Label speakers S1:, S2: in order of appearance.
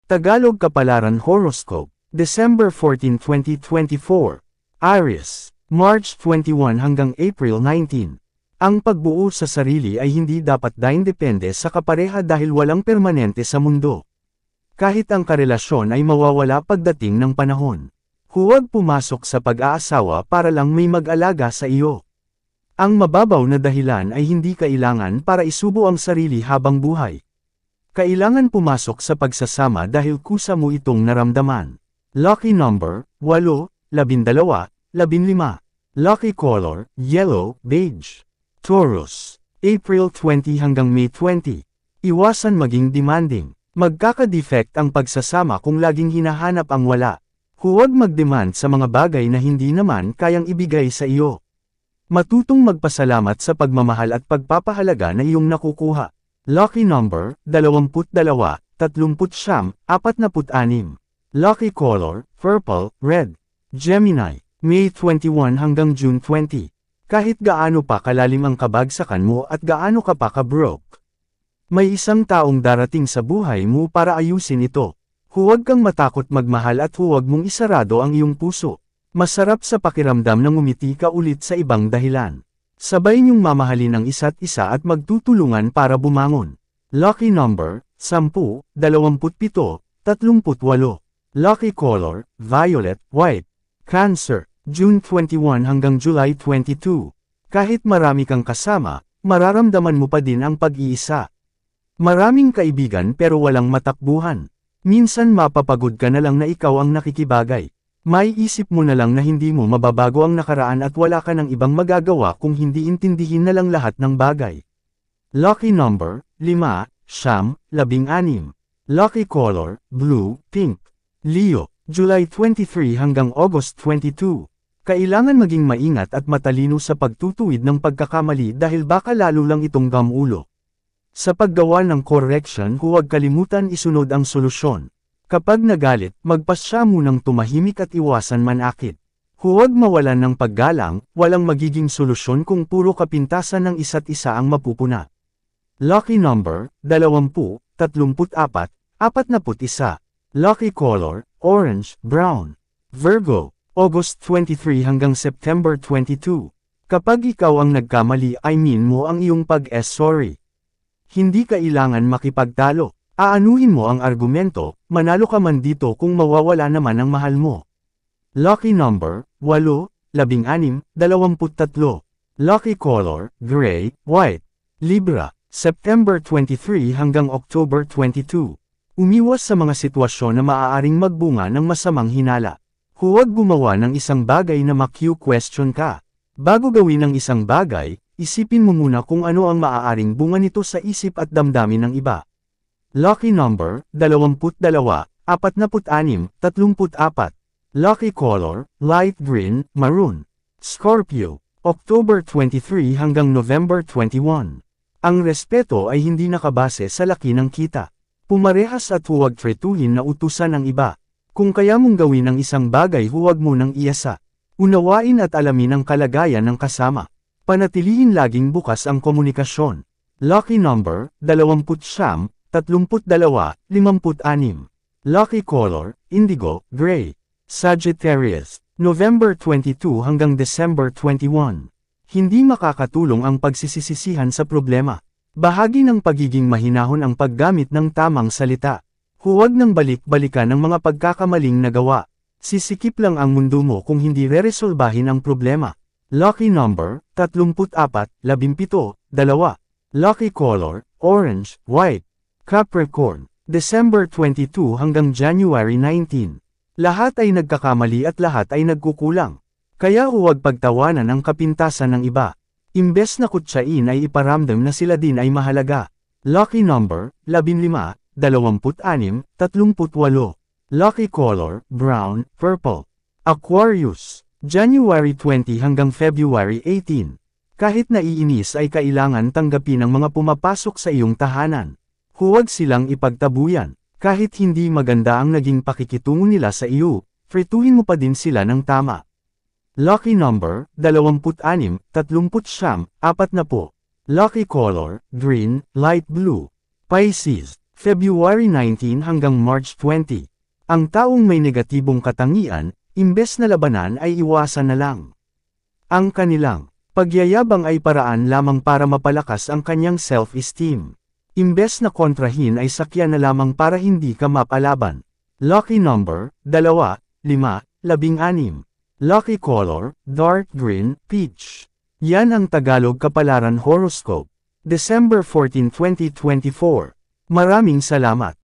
S1: Tagalog Kapalaran Horoscope, December 14, 2024. Aries, March 21 hanggang April 19. Ang pagbuo sa sarili ay hindi dapat depende sa kapareha dahil walang permanente sa mundo. Kahit ang karelasyon ay mawawala pagdating ng panahon. Huwag pumasok sa pag-aasawa para lang may mag-alaga sa iyo. Ang mababaw na dahilan ay hindi kailangan para isubo ang sarili habang buhay. Kailangan pumasok sa pagsasama dahil kusa mo itong naramdaman. Lucky number, 8, 12, 15. Lucky color, yellow, beige. Taurus, April 20 hanggang May 20. Iwasan maging demanding. Magkaka-defect ang pagsasama kung laging hinahanap ang wala. Huwag mag-demand sa mga bagay na hindi naman kayang ibigay sa iyo. Matutong magpasalamat sa pagmamahal at pagpapahalaga na iyong nakukuha. Lucky number, 22, 39, 46. Lucky color, purple, red. Gemini, May 21 hanggang June 20. Kahit gaano pa kalalim ang kabagsakan mo at gaano ka pa ka-broke. May isang taong darating sa buhay mo para ayusin ito. Huwag kang matakot magmahal at huwag mong isarado ang iyong puso. Masarap sa pakiramdam na ngumiti ka ulit sa ibang dahilan. Sabay niyong mamahalin ang isa't isa at magtutulungan para bumangon. Lucky number, 10, 27, 38. Lucky color, violet, white. Cancer, June 21 hanggang July 22. Kahit marami kang kasama, mararamdaman mo pa din ang pag-iisa. Maraming kaibigan pero walang matakbuhan. Minsan mapapagod ka na lang na ikaw ang nakikibagay. May isip mo na lang na hindi mo mababago ang nakaraan at wala ka ng ibang magagawa kung hindi intindihin na lang lahat ng bagay. Lucky number, 5, 9, 16. Lucky color, blue, pink. Leo, July 23 hanggang August 22. Kailangan maging maingat at matalino sa pagtutuwid ng pagkakamali dahil baka lalo lang itong gamulo. Sa paggawa ng correction huwag kalimutan isunod ang solusyon. Kapag nagalit, magpasya munang tumahimik at iwasan manakit. Huwag mawalan ng paggalang, walang magiging solusyon kung puro kapintasan ng isa't isa ang mapupuna. Lucky number, 20, 34, 41. Lucky color, orange, brown. Virgo, August 23 hanggang September 22. Kapag ikaw ang nagkamali ay mo ang iyong sorry. Hindi kailangan makipagtalo. Aanuhin mo ang argumento, manalo ka man dito kung mawawala naman ang mahal mo. Lucky number, 8, 16, 23. Lucky color, gray, white. Libra, September 23 hanggang October 22. Umiwas sa mga sitwasyon na maaaring magbunga ng masamang hinala. Huwag gumawa ng isang bagay na ma-question ka. Bago gawin ang isang bagay, isipin mo muna kung ano ang maaaring bunga nito sa isip at damdamin ng iba. Lucky number, 22, 46, 34. Lucky color, light green, maroon. Scorpio, October 23 hanggang November 21. Ang respeto ay hindi nakabase sa laki ng kita. Pumarehas at huwag tretuhin na utusan ang iba. Kung kaya mong gawin ang isang bagay huwag mo nang iasa. Unawain at alamin ang kalagayan ng kasama. Panatilihin laging bukas ang komunikasyon. Lucky number, 29, 32, 56. Lucky color, indigo, gray. Sagittarius, November 22 hanggang December 21. Hindi makakatulong ang pagsisisihan sa problema. Bahagi ng pagiging mahinahon ang paggamit ng tamang salita. Huwag nang balik-balikan ang mga pagkakamaling nagawa. Sisikip lang ang mundo mo kung hindi reresolbahin ang problema. Lucky number, 34, 17, 2. Lucky color, orange, white. Capricorn, December 22 hanggang January 19. Lahat ay nagkakamali at lahat ay nagkukulang. Kaya huwag pagtawanan ang kapintasan ng iba. Imbes na kutsain ay iparamdam na sila din ay mahalaga. Lucky number, 15, 26, 38. Lucky color, brown, purple. Aquarius, January 20 hanggang February 18. Kahit naiinis ay kailangan tanggapin ang mga pumapasok sa iyong tahanan. Huwag silang ipagtabuyan. Kahit hindi maganda ang naging pakikitungo nila sa iyo, fretuhin mo pa din sila ng tama. Lucky number, 26, 39, 40. Lucky color, green, light blue. Pisces, February 19 hanggang March 20. Ang taong may negatibong katangian, imbes na labanan ay iwasan na lang. Ang kanilang pagyayabang ay paraan lamang para mapalakas ang kanyang self-esteem. Imbes na kontrahin ay sakyan na lamang para hindi ka mapalaban. Lucky number, 2, 5, 16. Lucky color, dark green, peach. Yan ang Tagalog Kapalaran Horoscope. December 14, 2024. Maraming salamat.